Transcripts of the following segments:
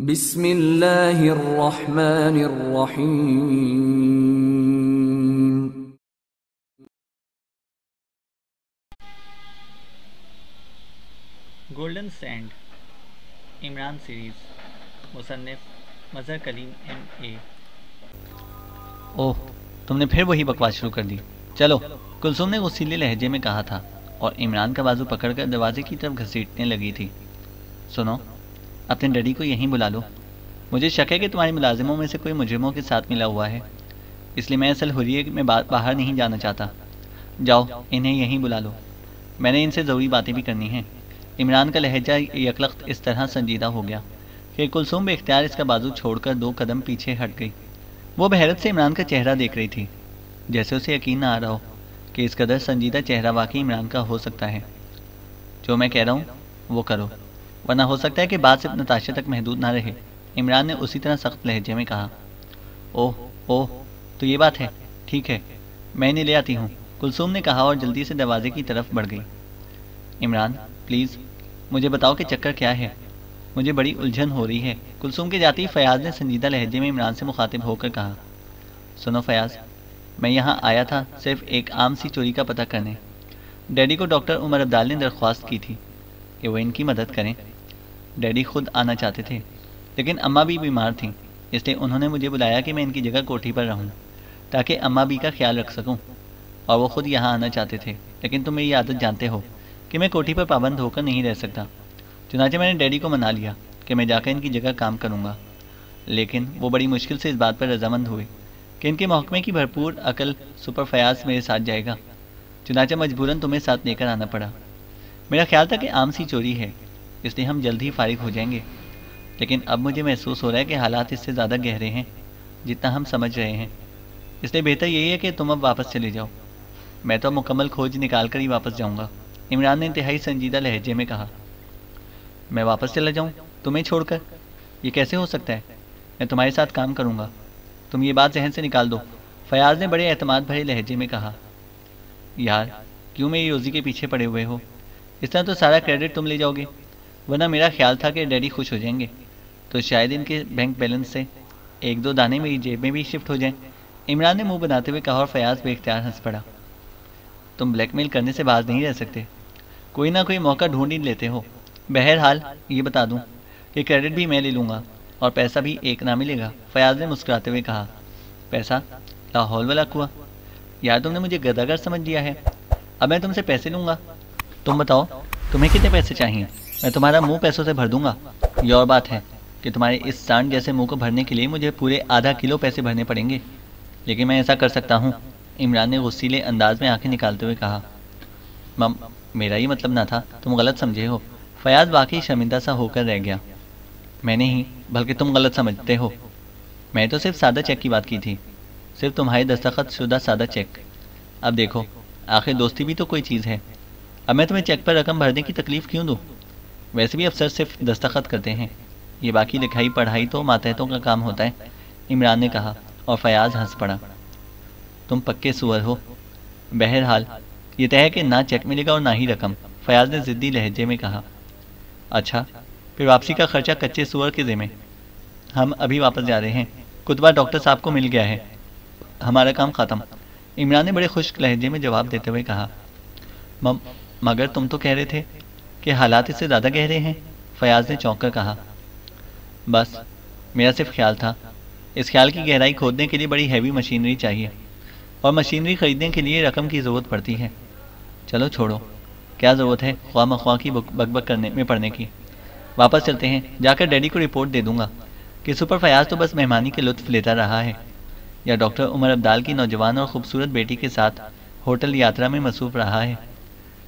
بسم اللہ الرحمن الرحیم۔ گولڈن سینڈ، عمران سیریز، مصنف مظہر کلیم MA۔ اوہ، تم نے پھر وہی بکواس شروع کر دی۔ چلو، کلثوم نے غصیلے لہجے میں کہا تھا اور عمران کا بازو پکڑ کر دروازے کی طرف گھسیٹنے لگی تھی۔ سنو، اپنے ڈیڈی کو یہیں بلا لو۔ مجھے شک ہے کہ تمہارے ملازموں میں سے کوئی مجرموں کے ساتھ ملا ہوا ہے، اس لیے میں اصل حریے میں باہر نہیں جانا چاہتا۔ جاؤ، انہیں یہیں بلا لو، میں نے ان سے ضروری باتیں بھی کرنی ہیں۔ عمران کا لہجہ یکلخت اس طرح سنجیدہ ہو گیا کہ کلثوم بے اختیار اس کا بازو چھوڑ کر 2 قدم پیچھے ہٹ گئی۔ وہ بحیرت سے عمران کا چہرہ دیکھ رہی تھی، جیسے اسے یقین نہ آ رہا ہو کہ اس قدر سنجیدہ چہرہ واقعی عمران کا ہو سکتا ہے۔ جو میں کہہ رہا ہوں وہ کرو، ورنہ ہو سکتا ہے کہ بات صرف نتاشا تک محدود نہ رہے۔ عمران نے اسی طرح سخت لہجے میں کہا۔ اوہ، تو یہ بات ہے، ٹھیک ہے، میں انہیں لے آتی ہوں، کلثوم نے کہا اور جلدی سے دروازے کی طرف بڑھ گئی۔ عمران پلیز مجھے بتاؤ کہ چکر کیا ہے، مجھے بڑی الجھن ہو رہی ہے۔ کلثوم کے جاتے ہی فیاض نے سنجیدہ لہجے میں عمران سے مخاطب ہو کر کہا۔ سنو فیاض، میں یہاں آیا تھا صرف ایک عام سی چوری کا پتہ کرنے۔ ڈیڈی کو ڈاکٹر عمر عبدال نے درخواست کی تھی کہ وہ ان کی مدد کریں۔ ڈیڈی خود آنا چاہتے تھے، لیکن اماں بھی بیمار تھیں، اس لیے انہوں نے مجھے بلایا کہ میں ان کی جگہ کوٹھی پر رہوں تاکہ اماں بھی کا خیال رکھ سکوں، اور وہ خود یہاں آنا چاہتے تھے، لیکن تم میری عادت جانتے ہو کہ میں کوٹھی پر پابند ہو کر نہیں رہ سکتا۔ چنانچہ میں نے ڈیڈی کو منا لیا کہ میں جا کر ان کی جگہ کام کروں گا، لیکن وہ بڑی مشکل سے اس بات پر رضامند ہوئے کہ ان کے محکمے کی بھرپور عقل سپر فیاض میرے ساتھ جائے گا، چنانچہ مجبوراً تمہیں ساتھ لے کر آنا پڑا۔ میرا خیال تھا کہ عام سی چوری ہے، اس لیے ہم جلد ہی فارغ ہو جائیں گے، لیکن اب مجھے محسوس ہو رہا ہے کہ حالات اس سے زیادہ گہرے ہیں جتنا ہم سمجھ رہے ہیں، اس لیے بہتر یہی ہے کہ تم اب واپس چلے جاؤ۔ میں تو اب مکمل کھوج نکال کر ہی واپس جاؤں گا، عمران نے انتہائی سنجیدہ لہجے میں کہا۔ میں واپس چلا جاؤں تمہیں چھوڑ کر؟ یہ کیسے ہو سکتا ہے؟ میں تمہارے ساتھ کام کروں گا، تم یہ بات ذہن سے نکال دو، فیاض نے بڑے اعتماد بھرے لہجے میں کہا۔ یار، کیوں میری روزی کے پیچھے پڑے ہوئے ہو؟ اس طرح تو سارا کریڈٹ تم لے جاؤ گے، ورنہ میرا خیال تھا کہ ڈیڈی خوش ہو جائیں گے تو شاید ان کے بینک بیلنس سے 1-2 دانے میری جیب میں بھی شفٹ ہو جائیں۔ عمران نے منہ بناتے ہوئے کہا اور فیاض بے اختیار ہنس پڑا۔ تم بلیک میل کرنے سے باز نہیں رہ سکتے، کوئی نہ کوئی موقع ڈھونڈ ہی لیتے ہو۔ بہرحال یہ بتا دوں کہ کریڈٹ بھی میں لے لوں گا اور پیسہ بھی ایک نہ ملے گا، فیاض نے مسکراتے ہوئے کہا۔ پیسہ؟ لاہور والا کنواں؟ یار تم نے مجھے گداگر سمجھ لیا ہے، اب میں تم سے پیسے لوں گا؟ تم بتاؤ تمہیں کتنے پیسے چاہیے، میں تمہارا منہ پیسوں سے بھر دوں گا۔ یہ اور بات ہے کہ تمہارے اس سانڈ جیسے منہ کو بھرنے کے لیے مجھے پورے ½ کلو پیسے بھرنے پڑیں گے، لیکن میں ایسا کر سکتا ہوں، عمران نے غصیلے انداز میں آنکھیں نکالتے ہوئے کہا۔ میرا یہ مطلب نہ تھا، تم غلط سمجھے ہو۔ فیاض واقعی شرمندہ سا ہو کر رہ گیا۔ میں نہیں، بلکہ تم غلط سمجھتے ہو، میں تو صرف سادہ چیک کی بات کی تھی، صرف تمہارے دستخط شدہ سادہ چیک۔ اب دیکھو، آخر دوستی بھی تو کوئی چیز ہے، اب میں تمہیں چیک پر رقم بھرنے کی تکلیف کیوں دوں؟ ویسے بھی افسر صرف دستخط کرتے ہیں، یہ باقی لکھائی پڑھائی تو ماتحتوں کا کام ہوتا ہے، عمران نے کہا اور فیاض ہنس پڑا۔ تم پکے سور ہو۔ بہرحال یہ طے ہے کہ نہ چیک ملے گا اور نہ ہی رقم، فیاض نے ضدی لہجے میں کہا۔ اچھا، پھر واپسی کا خرچہ کچے سور کے ذمہ۔ ہم ابھی واپس جا رہے ہیں، کتبہ ڈاکٹر صاحب کو مل گیا ہے، ہمارا کام ختم، عمران نے بڑے خشک لہجے میں جواب دیتے ہوئے کہا۔ مگر تم تو کہہ رہے تھے کہ حالات اس سے زیادہ گہرے ہیں، فیاض نے چونک کر کہا۔ بس میرا صرف خیال تھا، اس خیال کی گہرائی کھودنے کے لیے بڑی ہیوی مشینری چاہیے، اور مشینری خریدنے کے لیے رقم کی ضرورت پڑتی ہے۔ چلو چھوڑو، کیا ضرورت ہے خواہ مخواہ کی بک بک کرنے میں پڑنے کی؟ واپس چلتے ہیں، جا کر ڈیڈی کو رپورٹ دے دوں گا کہ سپر فیاض تو بس مہمانی کے لطف لیتا رہا ہے، یا ڈاکٹر عمر عبدال کی نوجوان اور خوبصورت بیٹی کے ساتھ ہوٹل یاترا میں مصروف رہا ہے۔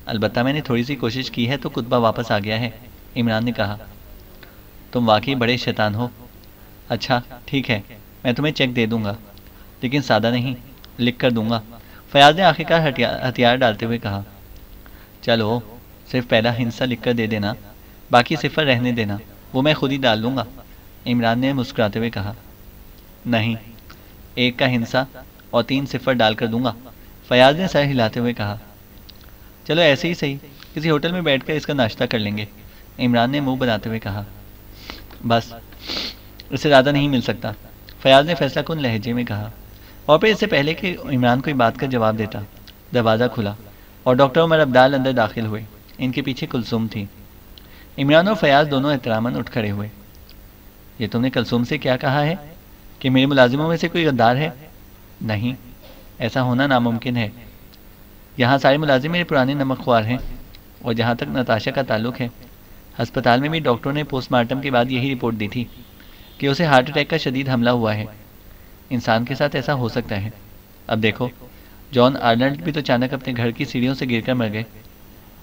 البتہ میں نے تھوڑی سی کوشش کی ہے تو کتبہ واپس آ گیا ہے، عمران نے کہا۔ تم واقعی بڑے شیطان ہو۔ اچھا ٹھیک ہے، میں تمہیں چیک دے دوں گا، لیکن سادہ نہیں، لکھ کر دوں گا، فیاض نے آخرکار ہتھیار ڈالتے ہوئے کہا۔ چلو صرف پہلا ہندسہ لکھ کر دے دینا، باقی صفر رہنے دینا، وہ میں خود ہی ڈال لوں گا، عمران نے مسکراتے ہوئے کہا۔ نہیں، 1 کا ہندسہ اور 3 صفر ڈال کر دوں گا، فیاض نے سر ہلاتے ہوئے کہا۔ چلو ایسے ہی صحیح، کسی ہوٹل میں بیٹھ کر اس کا ناشتہ کر لیں گے، عمران نے منہ بناتے ہوئے کہا۔ بس اس سے زیادہ نہیں مل سکتا، فیاض نے فیصلہ کن لہجے میں کہا، اور پھر اس سے پہلے کہ عمران کوئی بات کا جواب دیتا دروازہ کھلا اور ڈاکٹر عمر عبدال اندر داخل ہوئے۔ ان کے پیچھے کلثوم تھی۔ عمران اور فیاض دونوں احتراماً اٹھ کھڑے ہوئے۔ یہ تم نے کلثوم سے کیا کہا ہے کہ میرے ملازموں میں سے کوئی غدار ہے؟ نہیں، ایسا ہونا ناممکن ہے۔ یہاں سارے ملازم میرے پرانے نمک خوار ہیں، اور جہاں تک نتاشا کا تعلق ہے، ہسپتال میں بھی ڈاکٹروں نے پوسٹ مارٹم کے بعد یہی رپورٹ دی تھی کہ اسے ہارٹ اٹیک کا شدید حملہ ہوا ہے۔ انسان کے ساتھ ایسا ہو سکتا ہے۔ اب دیکھو، جان آرنلڈ بھی تو اچانک اپنے گھر کی سیڑھیوں سے گر کر مر گئے۔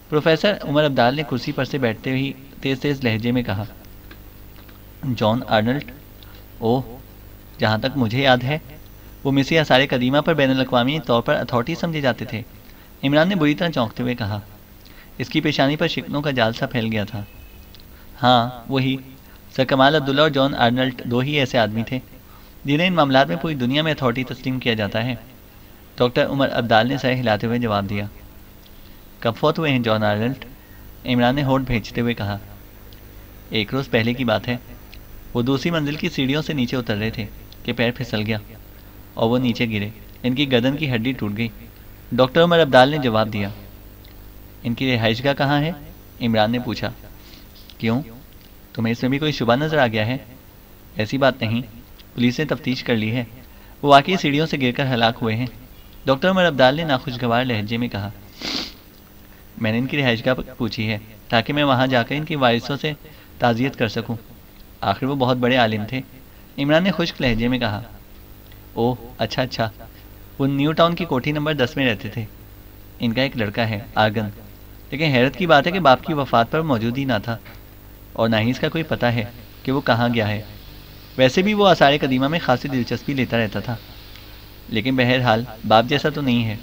پروفیسر عمر عبدال نے کرسی پر سے بیٹھتے ہی تیز تیز لہجے میں کہا۔ جان آرنلڈ؟ اوہ، جہاں تک مجھے یاد ہے وہ مصری آثار قدیمہ پر بین الاقوامی طور پر اتھارٹی سمجھے جاتے تھے۔ عمران نے بری طرح چونکتے ہوئے کہا۔ اس کی پیشانی پر شکنوں کا جال سا پھیل گیا تھا۔ ہاں وہی، سر کمال عبداللہ اور جان آرنلڈ دو ہی ایسے آدمی تھے جنہیں ان معاملات میں پوری دنیا میں اتھارٹی تسلیم کیا جاتا ہے۔ ڈاکٹر عمر عبدال نے سر ہلاتے ہوئے جواب دیا۔ کب فوت ہوئے ہیں جان آرنلڈ؟ عمران نے ہونٹ بھیجتے ہوئے کہا۔ ایک روز پہلے کی بات ہے۔ وہ دوسری منزل کی سیڑھیوں سے نیچے اتر رہے تھے کہ پیر پھسل گیا اور وہ نیچے گرے۔ ان کی گردن کی ہڈی ٹوٹ گئی۔ ڈاکٹر عمر عبدال نے جواب دیا۔ ان کی رہائش گاہ کہاں ہے؟ عمران نے پوچھا۔ کیوں، تمہیں اس میں بھی کوئی شبہ نظر آ گیا ہے؟ ایسی بات نہیں، پولیس نے تفتیش کر لی ہے، وہ واقعی سیڑھیوں سے گر کر ہلاک ہوئے ہیں۔ ڈاکٹر عمر عبدال نے ناخوشگوار لہجے میں کہا۔ میں نے ان کی رہائش گاہ پوچھی ہے تاکہ میں وہاں جا کر ان کی وارثوں سے تعزیت کر سکوں، آخر وہ بہت بڑے عالم تھے۔ عمران نے خشک لہجے میں کہا۔ اوہ اچھا، وہ نیو ٹاؤن کی کوٹھی نمبر 10 میں رہتے تھے۔ ان کا ایک لڑکا ہے آرگن، لیکن حیرت کی بات ہے کہ باپ کی وفات پر موجود ہی نہ تھا، اور نہ ہی اس کا کوئی پتہ ہے کہ وہ کہاں گیا ہے۔ ویسے بھی وہ آثار قدیمہ میں خاصی دلچسپی لیتا رہتا تھا، لیکن بہرحال باپ جیسا تو نہیں ہے۔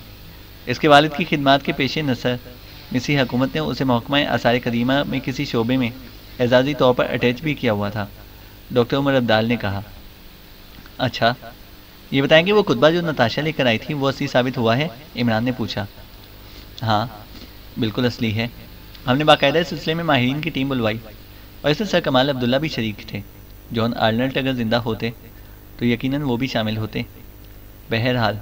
اس کے والد کی خدمات کے پیش نظر مصری حکومت نے اسے محکمہ آثار قدیمہ میں کسی شعبے میں اعزازی طور پر اٹیچ بھی کیا ہوا تھا۔ ڈاکٹر عمر عبدال نے کہا۔ اچھا، یہ بتائیں کہ وہ کتبہ جو نتاشا لے کر آئی تھی وہ اصلی ثابت ہوا ہے؟ عمران نے پوچھا۔ ہاں بالکل اصلی ہے، ہم نے باقاعدہ اس سلسلے میں ماہرین کی ٹیم بلوائی، اور اس میں سر کمال عبداللہ بھی شریک تھے۔ جان آرنلڈ اگر زندہ ہوتے تو یقیناً وہ بھی شامل ہوتے۔ بہرحال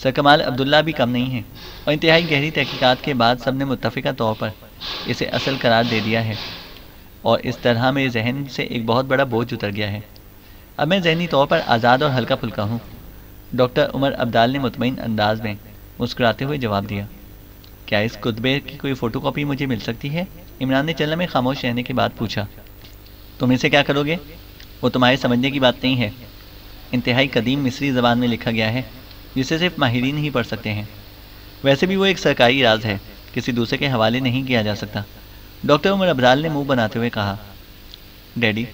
سر کمال عبداللہ بھی کم نہیں ہیں، اور انتہائی گہری تحقیقات کے بعد سب نے متفقہ طور پر اسے اصل قرار دے دیا ہے، اور اس طرح میرے ذہن سے ایک بہت بڑا بوجھ اتر گیا ہے۔ اب میں ذہنی طور پر آزاد اور ہلکا پھلکا ہوں۔ ڈاکٹر عمر عبدال نے مطمئن انداز میں مسکراتے ہوئے جواب دیا۔ کیا اس کتبے کی کوئی فوٹو کاپی مجھے مل سکتی ہے؟ عمران نے چلنے میں خاموش رہنے کے بعد پوچھا۔ تم اسے کیا کرو گے؟ وہ تمہارے سمجھنے کی بات نہیں ہے۔ انتہائی قدیم مصری زبان میں لکھا گیا ہے جسے صرف ماہرین ہی پڑھ سکتے ہیں۔ ویسے بھی وہ ایک سرکاری راز ہے، کسی دوسرے کے حوالے نہیں کیا جا سکتا۔ ڈاکٹر عمر عبدال نے منہ بناتے ہوئے کہا۔ ڈیڈی،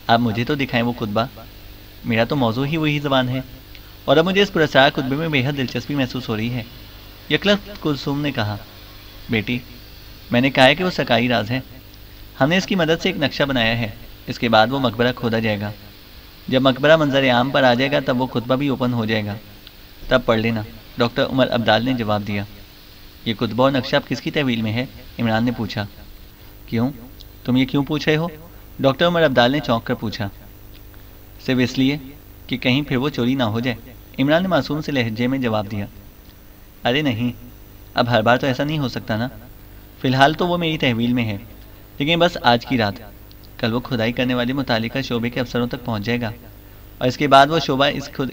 آپ مجھے تو دکھائیں وہ کتبہ، میرا تو موضوع ہی وہی زبان ہے، اور اب مجھے اس پراسرار کتبے میں بے حد دلچسپی محسوس ہو رہی ہے۔ یکلخت کلثوم نے کہا۔ بیٹی، میں نے کہا ہے کہ وہ سرکاری راز ہے۔ ہم نے اس کی مدد سے ایک نقشہ بنایا ہے، اس کے بعد وہ مقبرہ کھودا جائے گا۔ جب مقبرہ منظر عام پر آ جائے گا تب وہ کتبہ بھی اوپن ہو جائے گا، تب پڑھ لینا۔ ڈاکٹر عمر عبدال نے جواب دیا۔ یہ کتبہ اور نقشہ اب کس کی تحویل میں ہے؟ عمران نے پوچھا۔ کیوں، تم یہ کیوں پوچھ رہے ہو؟ ڈاکٹر عمر عبدال نے چونک کر پوچھا۔ صرف اس لیے کہ کہیں پھر وہ چوری نہ ہو جائے، عمران نے معصوم سے لہجے میں جواب دیا۔ ارے نہیں، اب ہر بار تو ایسا نہیں ہو سکتا نا۔ فی الحال تو وہ میری تحویل میں ہے، لیکن بس آج کی رات۔ کل وہ کھدائی کرنے والے متعلقہ شعبے کے افسروں تک پہنچ جائے گا، اور اس کے بعد وہ شعبہ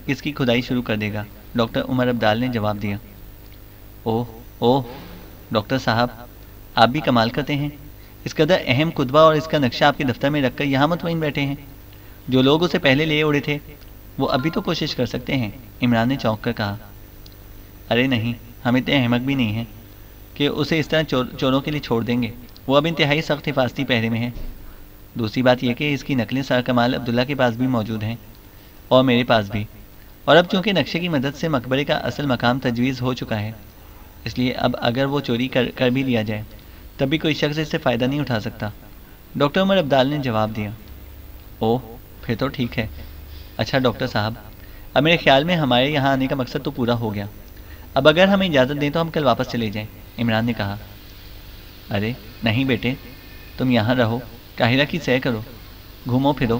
اس کی کھدائی شروع کر دے گا۔ ڈاکٹر عمر عبدال نے جواب دیا۔ اوہ ڈاکٹر صاحب، آپ بھی کمال کرتے ہیں۔ اس قدر اہم کتبہ اور اس کا نقشہ آپ کے دفتر میں رکھ کر یہاں مطمئن بیٹھے ہیں۔ جو لوگ اسے پہلے لے اڑے تھے وہ ابھی تو کوشش کر سکتے ہیں، عمران نے چونک کر کہا۔ ارے نہیں، ہم اتنے احمق بھی نہیں ہیں کہ اسے اس طرح چوروں کے لیے چھوڑ دیں گے۔ وہ اب انتہائی سخت حفاظتی پہرے میں ہے۔ دوسری بات یہ کہ اس کی نقلیں سر کمال عبداللہ کے پاس بھی موجود ہیں، اور میرے پاس بھی، اور اب چونکہ نقشے کی مدد سے مقبرے کا اصل مقام تجویز ہو چکا ہے، اس لیے اب اگر وہ چوری کر بھی لیا جائے تب بھی کوئی شخص اس سے فائدہ نہیں اٹھا سکتا۔ ڈاکٹر عمر عبدال نے جواب دیا۔ اوہ، پھر تو ٹھیک ہے۔ اچھا ڈاکٹر صاحب، اب میرے خیال میں ہمارے یہاں آنے کا مقصد تو پورا ہو گیا۔ اب اگر ہمیں اجازت دیں تو ہم کل واپس چلے جائیں، عمران نے کہا۔ ارے نہیں بیٹے، تم یہاں رہو، قاہرہ کی سیر کرو، گھومو پھرو،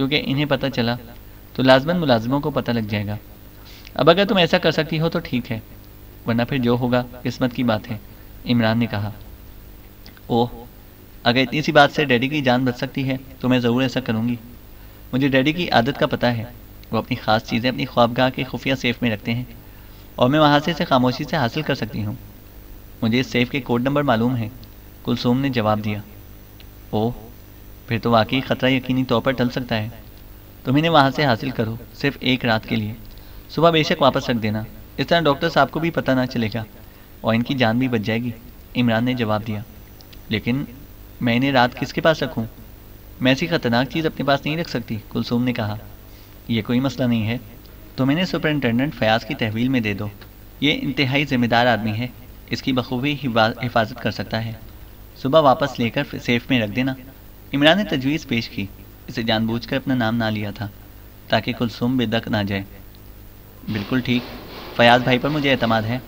کیونکہ انہیں پتہ چلا تو لازماً ملازموں کو پتہ لگ جائے گا۔ اب اگر تم ایسا کر سکتی ہو تو ٹھیک ہے، ورنہ پھر جو ہوگا قسمت کی بات ہے، عمران نے کہا۔ اوہ، اگر اتنی سی بات سے ڈیڈی کی جان بچ سکتی ہے تو میں ضرور ایسا کروں گی۔ مجھے ڈیڈی کی عادت کا پتہ ہے، وہ اپنی خاص چیزیں اپنی خوابگاہ کے خفیہ سیف میں رکھتے ہیں اور میں وہاں سے اسے خاموشی سے حاصل کر سکتی ہوں۔ مجھے اس سیف کے کوڈ نمبر معلوم ہے، کلثوم نے جواب دیا۔ اوہ، پھر تو واقعی خطرہ یقینی طور پر ٹل سکتا ہے۔ تم انہیں وہاں سے حاصل کرو، صرف ایک رات کے لیے، صبح بے شک واپس رکھ دینا، اس طرح ڈاکٹر صاحب کو بھی پتہ نہ چلے گا اور ان کی جان بھی بچ جائے گی، عمران نے جواب دیا۔ لیکن میں انہیں رات کس کے پاس رکھوں؟ میں ایسی خطرناک چیز اپنے پاس نہیں رکھ سکتی، کلثوم نے کہا۔ یہ کوئی مسئلہ نہیں ہے، تم انہیں سپرنٹینڈنٹ فیاض کی تحویل میں دے دو، یہ انتہائی ذمہ دار آدمی ہے، اس کی بخوبی حفاظت کر سکتا ہے، صبح واپس لے کر سیف میں رکھ دینا۔ عمران نے تجویز پیش کی، اسے جان بوجھ کر اپنا نام نہ لیا تھا تاکہ کلثوم بے دق نہ جائے۔ بالکل ٹھیک، فیاض بھائی پر مجھے اعتماد ہے،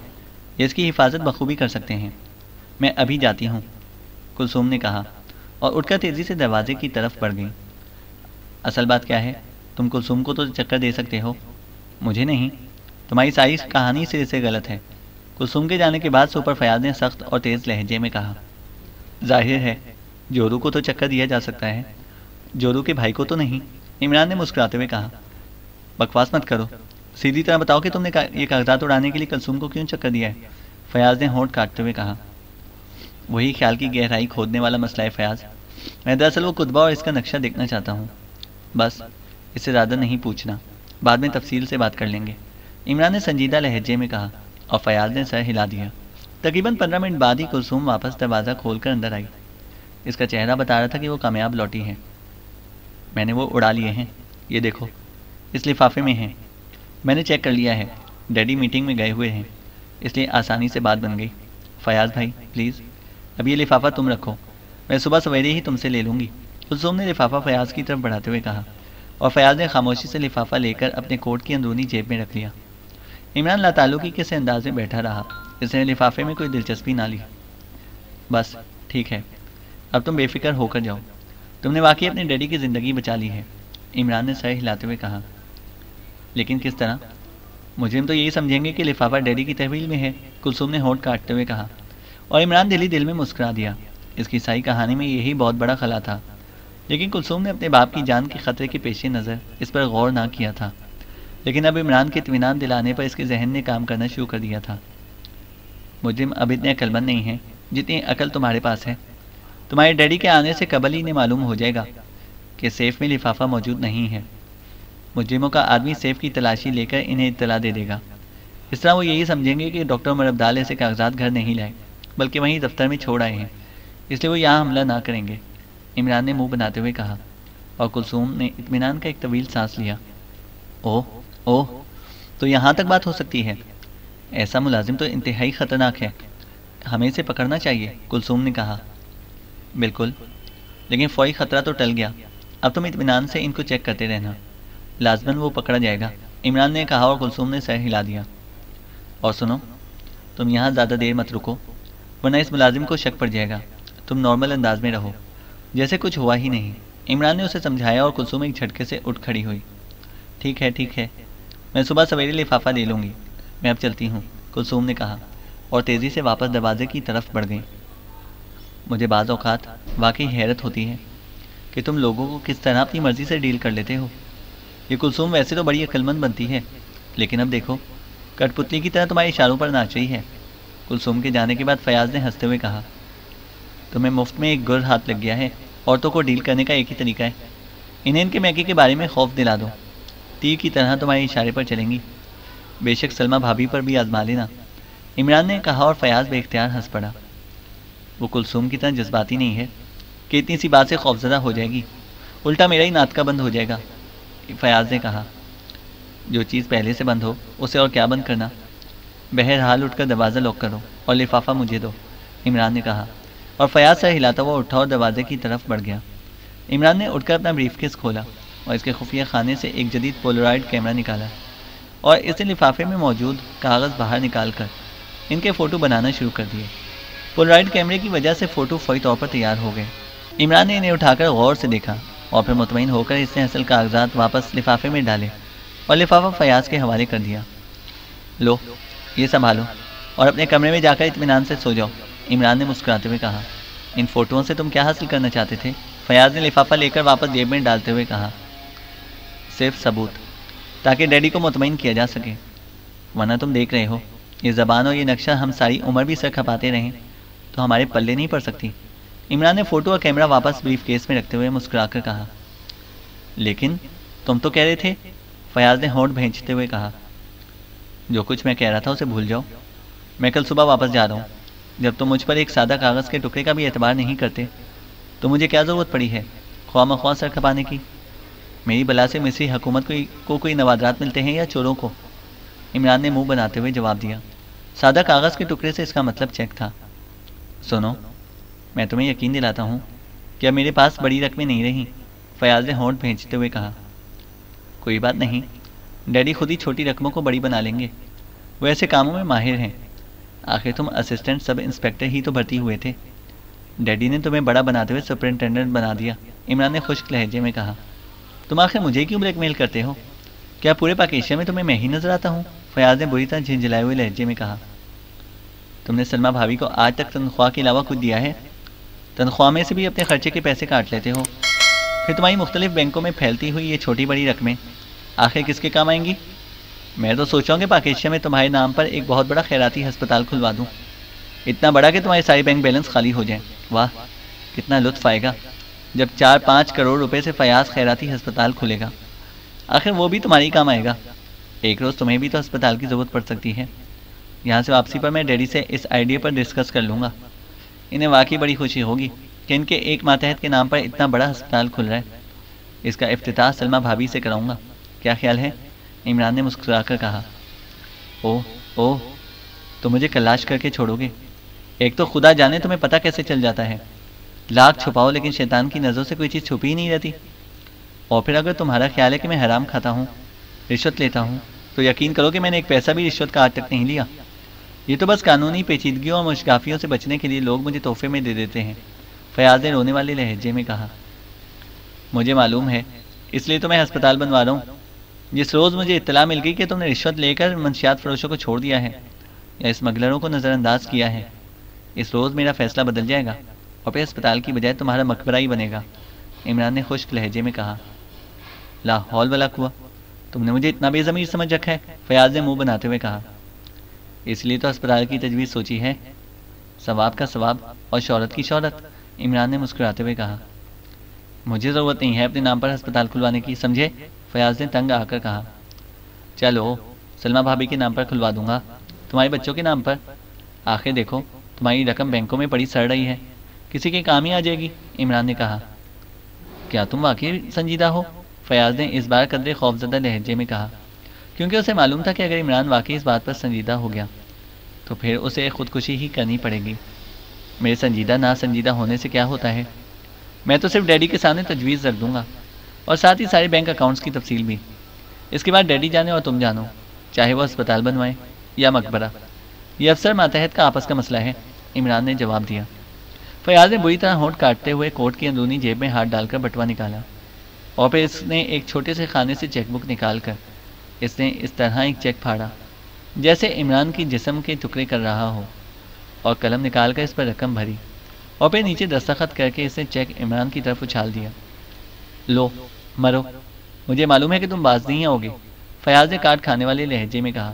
یہ اس کی حفاظت بخوبی کر سکتے ہیں۔ میں ابھی جاتی ہوں، کلثوم نے کہا اور اٹھ کر تیزی سے دروازے کی طرف بڑھ گئی۔ اصل بات کیا ہے، تم کلثوم کو تو چکر دے سکتے ہو، مجھے نہیں، تمہاری ساری کہانی سرے سے غلط ہے، کلثوم کے جانے کے بعد سپر فیاض نے سخت اور تیز لہجے میں کہا۔ ظاہر ہے جورو کو تو چکر دیا جا سکتا ہے، جورو کے بھائی کو تو نہیں، عمران نے مسکراتے ہوئے کہا۔ بکواس مت کرو، سیدھی طرح بتاؤ کہ تم نے یہ کاغذات اڑانے کے لیے کلثوم کو کیوں چکر دیا ہے، فیاض نے ہونٹ کاٹتے ہوئے کہا۔ وہی خیال کی گہرائی کھودنے والا مسئلہ ہے فیاض، میں دراصل وہ کتبہ اور اس کا نقشہ دیکھنا چاہتا ہوں، بس اس سے زیادہ نہیں پوچھنا، بعد میں تفصیل سے بات کر لیں گے، عمران نے سنجیدہ لہجے میں کہا اور فیاض نے سر ہلا دیا۔ تقریباً 15 منٹ بعد ہی کلثوم واپس دروازہ کھول کر اندر آئی۔ اس کا چہرہ بتا رہا تھا کہ وہ کامیاب لوٹی ہے۔ میں نے وہ اڑا لیے ہیں، یہ دیکھو، اس لفافے میں ہیں، میں نے چیک کر لیا ہے، ڈیڈی میٹنگ میں گئے ہوئے ہیں، اس لیے آسانی سے بات بن گئی۔ فیاض بھائی پلیز، اب یہ لفافہ تم رکھو، میں صبح سویرے ہی تم سے لے لوں گی، کلثوم نے لفافہ فیاض کی طرف بڑھاتے ہوئے کہا اور فیاض نے خاموشی سے لفافہ لے کر اپنے کوٹ کی اندرونی جیب میں رکھ لیا۔ عمران لاتعلقی کے سے انداز میں بیٹھا رہا، اس نے لفافے میں کوئی دلچسپی نہ لی۔ بس ٹھیک ہے، اب تم بے فکر ہو کر جاؤ، تم نے واقعی اپنے ڈیڈی کی زندگی بچا لی ہے، عمران نے سر ہلاتے ہوئے کہا۔ لیکن کس طرح؟ مجرم تو یہی سمجھیں گے کہ لفافہ ڈیڈی کی تحویل میں ہے، کلثوم نے ہونٹ کاٹتے ہوئے کہا اور عمران دل ہی دل میں مسکرا دیا۔ اس کی ساری کہانی میں یہی بہت بڑا خلا تھا، لیکن کلثوم نے اپنے باپ کی جان کے خطرے کے پیش نظر اس پر غور نہ کیا تھا۔ لیکن اب عمران کے اطمینان دلانے پر اس کے ذہن نے کام کرنا شروع کر دیا تھا۔ مجرم اب اتنے عقل مند نہیں ہیں جتنی عقل تمہارے پاس ہے، تمہارے ڈیڈی کے آنے سے قبل ہی انہیں معلوم ہو جائے گا کہ سیف میں لفافہ موجود نہیں ہے۔ مجرموں کا آدمی سیف کی تلاشی لے کر انہیں اطلاع دے دے گا، اس طرح وہ یہی سمجھیں گے کہ ڈاکٹر عمر عبدال ایسے کاغذات گھر نہیں لائے بلکہ وہیں دفتر میں چھوڑ آئے ہیں، اس لیے وہ یہاں حملہ نہ کریں گے، عمران نے منہ بناتے ہوئے کہا اور کلثوم نے اطمینان کا ایک طویل سانس لیا۔ اوہ اوہ، تو یہاں تک بات ہو سکتی ہے، ایسا ملازم تو انتہائی خطرناک ہے، ہمیں اسے پکڑنا چاہیے، کلثوم نے کہا۔ بالکل، لیکن فوری خطرہ تو ٹل گیا، اب تم اطمینان سے ان کو چیک کرتے رہنا، لازماً وہ پکڑا جائے گا، عمران نے کہا اور کلثوم نے سر ہلا دیا۔ اور سنو، تم یہاں زیادہ دیر مت رکو ورنہ اس ملازم کو شک پڑ جائے گا، تم نارمل انداز میں رہو جیسے کچھ ہوا ہی نہیں، عمران نے اسے سمجھایا اور کلثوم ایک جھٹکے سے اٹھ کھڑی ہوئی۔ ٹھیک ہے، میں صبح سویرے لفافہ لے لوں گی، میں اب چلتی ہوں، کلثوم نے کہا اور تیزی سے واپس دروازے کی طرف بڑھ گئی۔ مجھے بعض اوقات واقعی حیرت ہوتی ہے کہ تم لوگوں کو کس طرح اپنی مرضی سے ڈیل کر لیتے ہو، یہ کلثوم ویسے تو بڑی عقل مند بنتی ہے، لیکن اب دیکھو کٹ پتلی کی طرح تمہارے اشاروں پر ناچ رہی ہے، کلثوم کے جانے کے بعد فیاض نے ہنستے ہوئے کہا۔ تمہیں مفت میں ایک گر ہاتھ لگ گیا ہے، عورتوں کو ڈیل کرنے کا ایک ہی طریقہ ہے، انہیں ان کے میکے کے بارے میں خوف دلا دو، تیر کی طرح تمہارے اشارے پر چلیں گی، بے شک سلمہ بھابھی پر بھی آزما لینا، عمران نے کہا اور فیاض بے اختیار ہنس پڑا۔ وہ کلثوم کی طرح جذباتی نہیں ہے کہ اتنی سی بات سے خوفزدہ ہو جائے گی، الٹا میرا ہی ناطقہ بند ہو جائے گا، فیاض نے کہا۔ جو چیز پہلے سے بند ہو اسے اور کیا بند کرنا، بہرحال اٹھ کر دروازہ لاک کرو اور لفافہ مجھے دو، عمران نے کہا اور فیاض سر ہلاتا ہوا اٹھا اور دروازے کی طرف بڑھ گیا۔ عمران نے اٹھ کر اپنا بریف کیس کھولا اور اس کے خفیہ خانے سے ایک جدید پولرائڈ کیمرہ نکالا اور اس نے لفافے میں موجود کاغذ باہر نکال کر ان کے فوٹو بنانا شروع کر دیے۔ پولرائڈ کیمرے کی وجہ سے فوٹو فوری طور پر تیار ہو گئے۔ عمران نے انہیں اٹھا کر غور سے دیکھا اور پھر مطمئن ہو کر اس نے اصل کاغذات واپس لفافے میں ڈالے اور لفافہ فیاض کے حوالے کر دیا۔ لو یہ سنبھالو اور اپنے کمرے میں جا کر اطمینان سے سو جاؤ، عمران نے مسکراتے ہوئے کہا۔ ان فوٹوؤں سے تم کیا حاصل کرنا چاہتے تھے؟ فیاض نے لفافہ لے کر واپس جیب میں ڈالتے ہوئے کہا۔ صرف ثبوت، تاکہ ڈیڈی کو مطمئن کیا جا سکے، ورنہ تم دیکھ رہے ہو یہ زبان اور یہ نقشہ ہم ساری عمر بھی سر کھپاتے رہیں تو ہمارے پلے نہیں پڑ سکتی۔ عمران نے فوٹو اور کیمرہ واپس بریف کیس میں رکھتے ہوئے مسکرا کر کہا۔ لیکن تم تو کہہ رہے تھے، فیاض نے ہونٹ بھینچتے ہوئے کہا۔ جو کچھ میں کہہ رہا تھا اسے بھول جاؤ، میں کل صبح واپس جا رہا ہوں۔ جب تم مجھ پر ایک سادہ کاغذ کے ٹکڑے کا بھی اعتبار نہیں کرتے تو مجھے کیا ضرورت پڑی ہے خواہ مخواہ سر کھپانے کی؟ میری بلا سے مصری حکومت کو کوئی نوادرات ملتے ہیں یا چوروں کو؟ عمران نے منہ بناتے ہوئے جواب دیا۔ سادہ کاغذ کے ٹکڑے سے اس کا مطلب چیک تھا۔ سنو، میں تمہیں یقین دلاتا ہوں کہ اب میرے پاس بڑی رقمیں نہیں رہیں، فیاض نے ہونٹ بھینچتے ہوئے کہا۔ کوئی بات نہیں، ڈیڈی خود ہی چھوٹی رقموں کو بڑی بنا لیں گے، وہ ایسے کاموں میں ماہر ہیں۔ آخر تم اسسٹنٹ سب انسپیکٹر ہی تو بھرتی ہوئے تھے، ڈیڈی نے تمہیں بڑا بناتے ہوئے سپرنٹینڈنٹ بنا دیا، عمران نے خشک لہجے میں کہا۔ تم آخر مجھے کیوں بلیک میل کرتے ہو؟ کیا پورے پاک ایشیا میں تمہیں میں ہی نظر آتا ہوں؟ فیاض نے بری طرح جھنجھلائے ہوئے لہجے میں کہا۔ تم نے سلمہ بھابھی کو آج تک تنخواہ کے علاوہ کچھ دیا ہے؟ تنخواہ میں سے بھی اپنے خرچے کے پیسے کاٹ لیتے ہو، پھر تمہاری مختلف بینکوں میں پھیلتی ہوئی یہ چھوٹی بڑی رقمیں آخر کس کے کام آئیں گی؟ میں تو سوچ رہا ہوں کہ پاک ایشیا میں تمہارے نام پر ایک بہت بڑا خیراتی ہسپتال کھلوا دوں، اتنا بڑا کہ تمہارے سارے بینک بیلنس خالی ہو جائیں۔ واہ، کتنا لطف آئے گا جب 4-5 کروڑ روپے سے فیاض خیراتی ہسپتال کھلے گا، آخر وہ بھی تمہاری کام آئے گا۔ ایک روز تمہیں بھی تو ہسپتال کی ضرورت پڑ سکتی ہے۔ یہاں سے واپسی پر میں ڈیڈی سے اس آئیڈیا پر ڈسکس کر لوں گا، انہیں واقعی بڑی خوشی ہوگی کہ ان کے ایک ماتحت کے نام پر اتنا بڑا ہسپتال کھل رہا ہے۔ اس کا افتتاح سلمہ بھابھی سے کراؤں گا، کیا خیال ہے؟ عمران نے مسکرا کر کہا۔ اوہ، تو مجھے کلاش کر کے چھوڑو گے؟ ایک تو خدا جانے تمہیں پتہ کیسے چل جاتا ہے، لاکھ چھپاؤ لیکن شیطان کی نظروں سے کوئی چیز چھپی ہی نہیں رہتی۔ اور پھر اگر تمہارا خیال ہے کہ میں حرام کھاتا ہوں، رشوت لیتا ہوں، تو یقین کرو کہ میں نے ایک پیسہ بھی رشوت کا آج تک نہیں لیا۔ یہ تو بس قانونی پیچیدگیوں اور مشگافیوں سے بچنے کے لیے لوگ مجھے تحفے میں دے دیتے ہیں، فیاض نے رونے والے لہجے میں کہا۔ مجھے معلوم ہے، اس لیے تو میں ہسپتال بنوا رہا ہوں۔ جس روز مجھے اطلاع مل گئی کہ تم نے رشوت لے کر منشیات فروشوں کو چھوڑ دیا ہے یا اسمگلروں کو نظر انداز کیا ہے، اس روز میرا فیصلہ بدل جائے گا اور پھر ہسپتال کی بجائے تمہارا مقبرہ ہی بنے گا، عمران نے خشک لہجے میں کہا۔ لا حول ولا قوہ، تم نے مجھے اتنا بے ضمیر سمجھ رکھا ہے، فیاض نے منہ بناتے ہوئے کہا۔ اس لیے تو ہسپتال کی تجویز سوچی ہے، ثواب کا ثواب اور شہرت کی شہرت، عمران نے مسکراتے ہوئے کہا۔ مجھے ضرورت نہیں ہے اپنے نام پر ہسپتال کھلوانے کی، سمجھے؟ فیاض نے تنگ آ کر کہا۔ چلو، سلمہ بھابھی کے نام پر کھلوا دوں گا، تمہارے بچوں کے نام پر۔ آخر دیکھو، تمہاری رقم بینکوں میں پڑی سڑ رہی ہے، کسی کے کام ہی آ جائے گی، عمران نے کہا۔ کیا تم واقعی سنجیدہ ہو؟ فیاض نے اس بار قدرے خوفزدہ لہجے میں کہا، کیونکہ اسے معلوم تھا کہ اگر عمران واقعی اس بات پر سنجیدہ ہو گیا تو پھر اسے خودکشی ہی کرنی پڑے گی۔ میرے سنجیدہ نا سنجیدہ ہونے سے کیا ہوتا ہے؟ میں تو صرف ڈیڈی کے سامنے تجویز رکھ دوں گا اور ساتھ ہی سارے بینک اکاؤنٹس کی تفصیل بھی۔ اس کے بعد ڈیڈی جانے اور تم جانو، چاہے وہ ہسپتال بنوائیں یا مقبرہ، یہ افسر ماتحت کا آپس کا مسئلہ ہے، عمران نے جواب دیا۔ فیاض نے بری طرح ہونٹ کاٹتے ہوئے کوٹ کی اندرونی جیب میں ہاتھ ڈال کر بٹوا نکالا اور پھر اس نے ایک چھوٹے سے خانے سے چیک بک نکال کر اس نے اس طرح ایک چیک پھاڑا جیسے عمران کی جسم کے ٹکڑے کر رہا ہو، اور قلم نکال کر اس پر رقم بھری اور پھر نیچے دستخط کر کے اس نے چیک عمران کی طرف اچھال دیا۔ لو مرو، مجھے معلوم ہے کہ تم باز نہیں آؤ گے، فیاض نے کاٹ کھانے والے لہجے میں کہا۔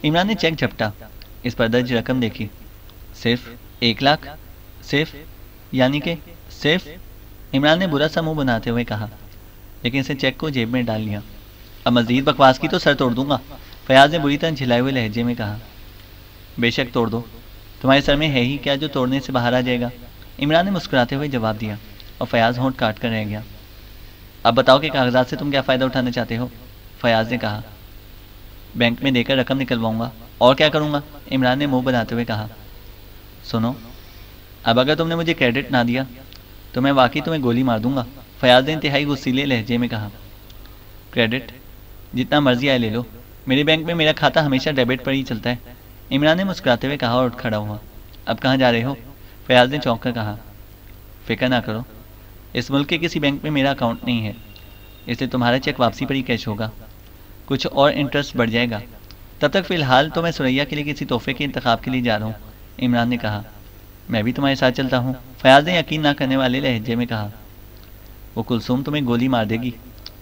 عمران نے چیک جھپٹا، اس پر درج رقم دیکھی، صرف 1 لاکھ، صرف، یعنی کہ صرف، عمران نے برا سا منہ بناتے ہوئے کہا، لیکن اسے چیک کو جیب میں ڈال لیا۔ اب مزید بکواس کی تو سر توڑ دوں گا، فیاض نے بری طرح جھلائے ہوئے لہجے میں کہا۔ بے شک توڑ دو، تمہارے سر میں ہے ہی کیا جو توڑنے سے باہر آ جائے گا، عمران نے مسکراتے ہوئے جواب دیا اور فیاض ہونٹ کاٹ کر رہ گیا۔ اب بتاؤ کہ کاغذات سے تم کیا فائدہ اٹھانا چاہتے ہو، فیاض نے کہا۔ بینک میں دے کر رقم نکلواؤں گا، اور کیا کروں گا، عمران نے منہ بناتے ہوئے کہا۔ سنو، اب اگر تم نے مجھے کریڈٹ نہ دیا تو میں واقعی تمہیں گولی مار دوں گا، فیاض نے انتہائی غصیلے لہجے میں کہا۔ کریڈٹ جتنا مرضی آئے لے لو، میرے بینک میں میرا کھاتہ ہمیشہ ڈیبٹ پر ہی چلتا ہے، عمران نے مسکراتے ہوئے کہا اور اٹھ کھڑا ہوا۔ اب کہاں جا رہے ہو، فیاض نے چونک کر کہا۔ فکر نہ کرو، اس ملک کے کسی بینک میں میرا اکاؤنٹ نہیں ہے، اس لیے تمہارا چیک واپسی پر ہی کیش ہوگا، کچھ اور انٹرسٹ بڑھ جائے گا۔ تب تک فی الحال تو میں سریا کے لیے کسی تحفے کے انتخاب کے لیے جا رہا ہوں، عمران نے کہا۔ میں بھی تمہارے ساتھ چلتا ہوں، فیاض نے یقین نہ کرنے والے لہجے میں کہا۔ وہ کلثوم تمہیں گولی مار دے گی،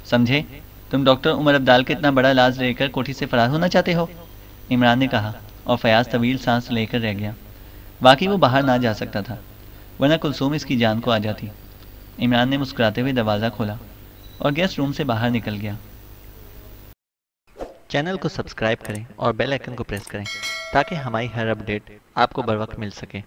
سمجھے؟ تم ڈاکٹر عمر عبدال کا اتنا بڑا علاج لے کر کوٹھی سے فرار ہونا چاہتے ہو؟ عمران نے کہا، اور فیاض طویل سانس لے کر رہ گیا۔ واقعی وہ باہر نہ جا سکتا تھا، ورنہ کلثوم اس کی جان کو آ جاتی۔ عمران نے مسکراتے ہوئے دروازہ کھولا اور گیسٹ روم سے باہر نکل گیا۔ چینل کو سبسکرائب کریں اور بیل آئیکن کو پریس کریں تاکہ ہماری ہر اپڈیٹ آپ کو بر وقت مل سکے۔